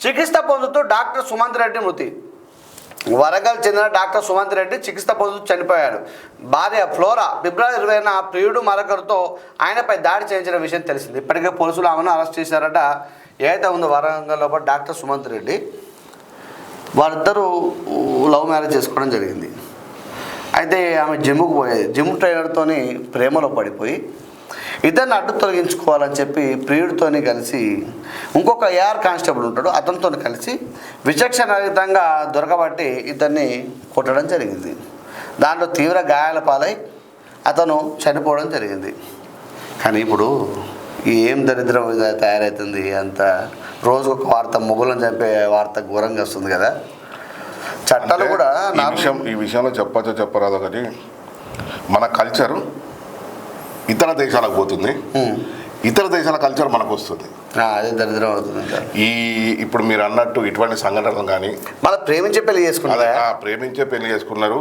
చికిత్స పొందుతూ డాక్టర్ సుమంత్ రెడ్డి మృతి. వరంగల్ చెందిన డాక్టర్ సుమంత్ రెడ్డి చికిత్స పొందుతూ చనిపోయాడు. భార్య ఫ్లోరా ఫిబ్రవరి 20న ప్రియుడు మరొకరితో ఆయనపై దాడి చేయించిన విషయం తెలిసింది. ఇప్పటికే పోలీసులు ఆమెను అరెస్ట్ చేశారట. ఏదైతే ఉందో వరంగల్లో డాక్టర్ సుమంత్ రెడ్డి వారిద్దరూ లవ్ మ్యారేజ్ చేసుకోవడం జరిగింది. అయితే ఆమె జిమ్కు పోయేది. జిమ్ ట్రైనర్తోని ప్రేమలో పడిపోయి ఇద్దరిని అడ్డు తొలగించుకోవాలని చెప్పి ప్రియుడితోని కలిసి ఇంకొక ఏఆర్ కానిస్టేబుల్ ఉంటాడు, అతనితో కలిసి విచక్షణరహితంగా దొరకబట్టి ఇద్దరిని కొట్టడం జరిగింది. దాంట్లో తీవ్ర గాయాల పాలై అతను చనిపోవడం జరిగింది. కానీ ఇప్పుడు ఏం దరిద్రం తయారవుతుంది, అంత రోజుకొక వార్త, మొగులను చంపే వార్త ఘోరంగా వస్తుంది కదా. చట్టాలు కూడా ఈ విషయంలో చెప్పచ్చో చెప్పరాదో కానీ మన కల్చరు ఇతర దేశాలకు పోతుంది, ఇతర దేశాల కల్చర్ మనకు వస్తుంది. అదే దరిద్రం అవుతుంది. ఇప్పుడు మీరు అన్నట్టు ఇటువంటి సంఘటనలు కానీ మళ్ళీ ప్రేమించే పెళ్లి చేసుకున్నారు.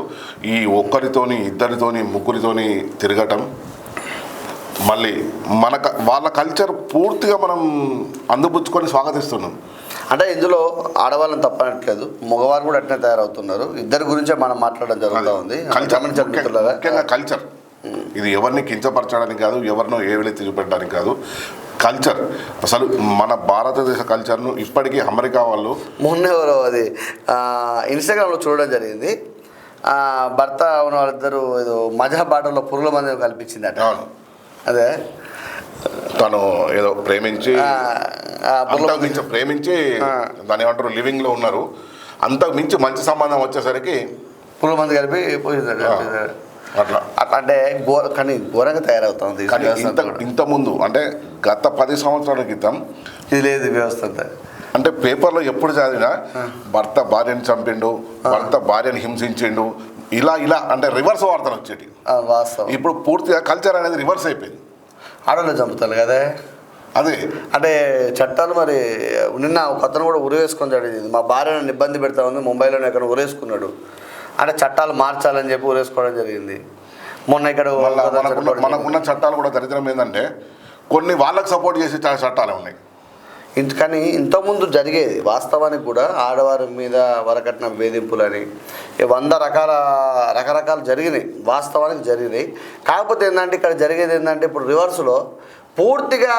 ఈ ఒక్కరితోని ఇద్దరితోని ముగ్గురితోని తిరగటం, మళ్ళీ వాళ్ళ కల్చర్ పూర్తిగా మనం అందిపుచ్చుకొని స్వాగతిస్తున్నాం. అంటే ఇందులో ఆడవాళ్ళని తప్పనట్లేదు, మగవారు కూడా అట్నే తయారవుతున్నారు. ఇద్దరి గురించే మనం మాట్లాడడం జరుగుతూ ఉంది. ముఖ్యంగా కల్చర్ ఇది ఎవరిని కించపరచడానికి కాదు, ఎవరినో ఏవెత్తి చూపెట్టడానికి కాదు. కల్చర్ అసలు మన భారతదేశ కల్చర్ను ఇప్పటికీ అమెరికా వాళ్ళు మొన్న ఎవరో అది ఇన్స్టాగ్రామ్లో చూడడం జరిగింది. భర్త ఉన్న వాళ్ళిద్దరూ ఏదో మజా బాటలో పురుగుల మంది కల్పించిందట. అదే తను ఏదో ప్రేమించి దాని ఏమంటారు లివింగ్లో ఉన్నారు. అంతకు మించి మంచి సంబంధం వచ్చేసరికి పురుగుల మంది కలిపి అట్లా అంటే కానీ ఘోరంగా తయారవుతుంది. ఇంతకుముందు అంటే గత 10 సంవత్సరాల క్రితం ఇది లేదు వ్యవస్థ అంతా. అంటే పేపర్లో ఎప్పుడు చదివినా భర్త భార్యని చంపిండు, భర్త భార్యని హింసించిండు, ఇలా అంటే రివర్స్ వార్తలు వచ్చేటి. వాస్తవం. ఇప్పుడు పూర్తిగా కల్చర్ అనేది రివర్స్ అయిపోయింది. ఆడవాళ్ళు చంపుతారు కదా. అదే అంటే చట్టాలు మరి నిన్న ఒక అతను కూడా ఉరేసుకొని జరిగింది. మా భార్యను ఇబ్బంది పెడతా ఉంది, ముంబైలోనే ఎక్కడ ఉరేసుకున్నాడు. అంటే చట్టాలు మార్చాలని చెప్పి ఊరేసుకోవడం జరిగింది. మొన్న ఇక్కడ మనకున్న చట్టాలు కూడా దరిద్రం ఏంటంటే కొన్ని వాళ్ళకి సపోర్ట్ చేసే చట్టాలు ఉన్నాయి. కానీ ఇంతకుముందు జరిగేది వాస్తవానికి కూడా ఆడవారి మీద వరకట్న వేధింపులని 100 రకరకాలు జరిగినాయి, వాస్తవానికి జరిగినాయి. కాకపోతే ఏంటంటే ఇక్కడ జరిగేది ఏంటంటే ఇప్పుడు రివర్స్లో పూర్తిగా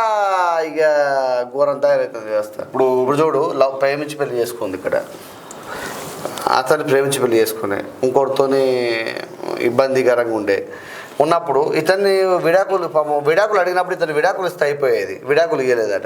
ఇక ఘోరం తయారవుతుంది వ్యవస్థ. ఇప్పుడు చూడు, ప్రేమించి పెళ్లి చేసుకుంది ఇక్కడ, అతన్ని ప్రేమించి పెళ్లి చేసుకునే ఇంకోటితోని ఇబ్బందికరంగా ఉన్నప్పుడు ఇతన్ని విడాకులు అడిగినప్పుడు ఇతను విడాకులు ఇస్తే అయిపోయేది. విడాకులు ఇవ్వలేదట.